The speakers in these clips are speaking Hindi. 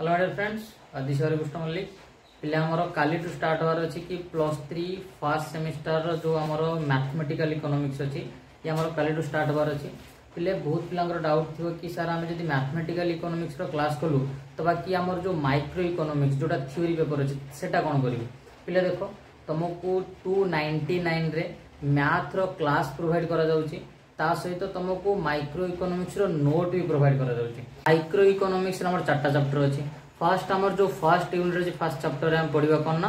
Hello dear friends, this is Harikrishna Mallik. पिले हमर काली टू स्टार्ट होवार अछि कि +3 फर्स्ट सेमिस्टर रो जो हमर मैथमेटिकल इकोनॉमिक्स अछि ये हमर काली टू स्टार्ट होवार अछि। पिले बहुत पिलांगर डाउट थियो कि सर हम जदी मैथमेटिकल इकोनॉमिक्स रो क्लास कलु तो बाकी हमर जो माइक्रो इकोनॉमिक्स जोटा थ्योरी पेपर अछि सेटा कोन करिवे। पिले देखो तुमको 299 रे मैथ रो क्लास प्रोवाइड करा जाउछि, ता सहित तुमको माइक्रो इकोनॉमिक्स रो नोट भी प्रोवाइड करा जाउछि। माइक्रो इकोनॉमिक्स रे हमर चारटा चैप्टर अछि। फर्स्ट हमर जो फर्स्ट यूनिट रे फर्स्ट चैप्टर हम पढिबा कोन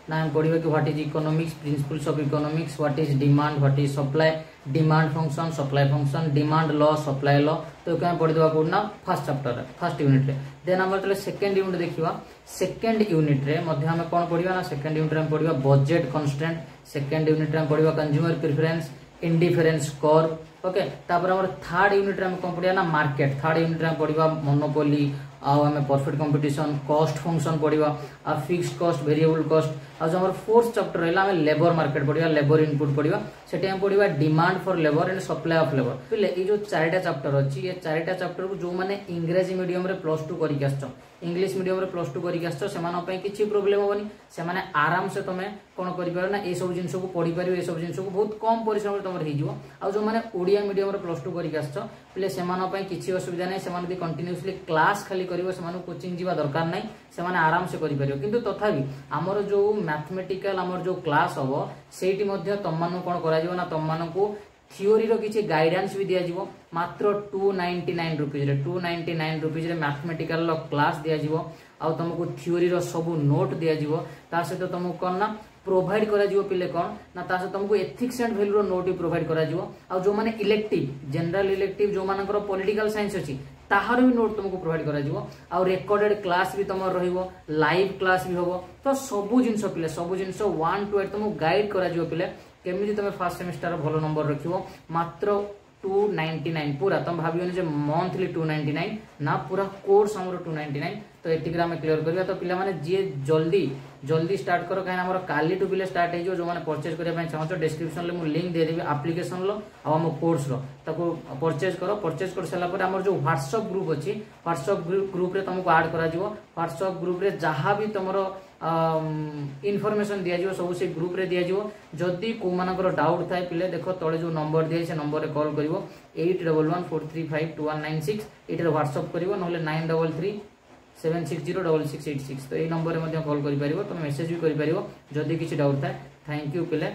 ना हम पढिबा कि what is economics, principles of economics, what is demand, what is supply, demand function, supply function, demand law, supply law, तो क्या पढिबा कोन ना फर्स्ट चैप्टर रे फर्स्ट यूनिट रे। देन हमर तले सेकंड यूनिट देखिबा। सेकंड यूनिट रे मध्ये हम कोन पढिबा ना सेकंड यूनिट रे हम पढिबा बजट कांस्टेंट, सेकंड यूनिट रे हम पढिबा consumer preference, indifference curve. Okay तापर हमर थर्ड यूनिट रे हम कोन पढिबा ना मार्केट, थर्ड यूनिट रे हम पढिबा मोनोपोली आउ हमें परफेक्ट कंपटीशन, कॉस्ट फंक्शन पढिबा आ फिक्स्ड कॉस्ट, वेरिएबल कॉस्ट। आ जो हमर फोर्थ चैप्टर रहला हमें लेबर मार्केट पढिबा, लेबर इनपुट पढिबा, सेटे हम पढिबा demand for labour and supply of labour. पिले ए जो चारटा चैप्टर अछि ये चारटा चैप्टर को जो माने इंग्लिश मीडियम रे +2 करिक आछो, इंग्लिश मीडियम रे +2 करिक आछो सेमान पय किछि प्रॉब्लम होबनी। से माने आराम से तमे कोन करि पारो ना ए सब जिंस को पढि पारो, ए सब जिंस को बहुत कम परिश्रम रे तमर हे जिवो। आ जो माने ओडिया मीडियम रे +2 करिक आछो पिले सेमान पय किछि असुविधा नै, सेमान दि कंटीन्यूअसली क्लास खाली करिवो, सेमान कोचिंग जीवा दरकार नै, सेमान आराम से करि पारो। किंतु तथापि हमर जो मैथमेटिकल हमर जो क्लास हबो सेठी मध्ये तममानु कोन करा जिवो ना तममानु को थियोरी रो किछि गाइडेंस भी दिया जिवो। मात्र 299 रुपीस रे 299 रुपीस रे मैथमेटिकल लो क्लास दिया जिवो। आ तुमको थियोरी रो सब नोट दिया जिवो। ता सहित तुमको कोन ना प्रोवाइड करा जिवो पिले कोन ना ता सहित तुमको एथिक्स एंड वैल्यू रो नोट भी प्रोवाइड करा जिवो। आ जो माने इलेक्टिव जनरल इलेक्टिव जो मानकर पॉलिटिकल साइंस अछि ताहार भी नोट तुमको प्रोवाइड करा जिवो। आ रिकॉर्डेड क्लास भी तुमर रहिवो, लाइव क्लास भी होबो। तो सब जिंस पिले सब जिंस 1 to 8 तुमको गाइड करा जिवो पिले केमिति तुम फर्स्ट सेमिस्टर भलो नंबर रखिवो। मात्र 299 पूरा तुम भाबियोनी जे मंथली 299 ना पूरा कोर्स हमरो 299। तो एतिकरा में क्लियर करबा। तो पिला माने जे जल्दी जल्दी स्टार्ट करो काहे हमर काली टू पिले स्टार्ट हे जो जो माने परचेज करिया पय चाहो डिस्क्रिप्शन ले मु लिंक दे देबी एप्लीकेशन लो आ हम कोर्स रो ताको परचेज करो। परचेज कर सला पर हमर जो व्हाट्सएप ग्रुप अछि व्हाट्सएप ग्रुप रे तुमको ऐड करा जिवो। व्हाट्सएप ग्रुप रे जहां भी तुमरो इनफॉरमेशन दिया जिवो सब से ग्रुप रे दिया जिवो। जदी को मानकर डाउट थाए पिले देखो तळे जो नंबर दिया से नंबर रे कॉल करिवो 8114352196 एटे व्हाट्सएप करिवो नहले 9337606686। तो ए नंबर रे मध्ये कॉल करि परिवो, तुम मेसेज भी करि परिवो जदी किछि डाउट थाए। थैंक यू पिले।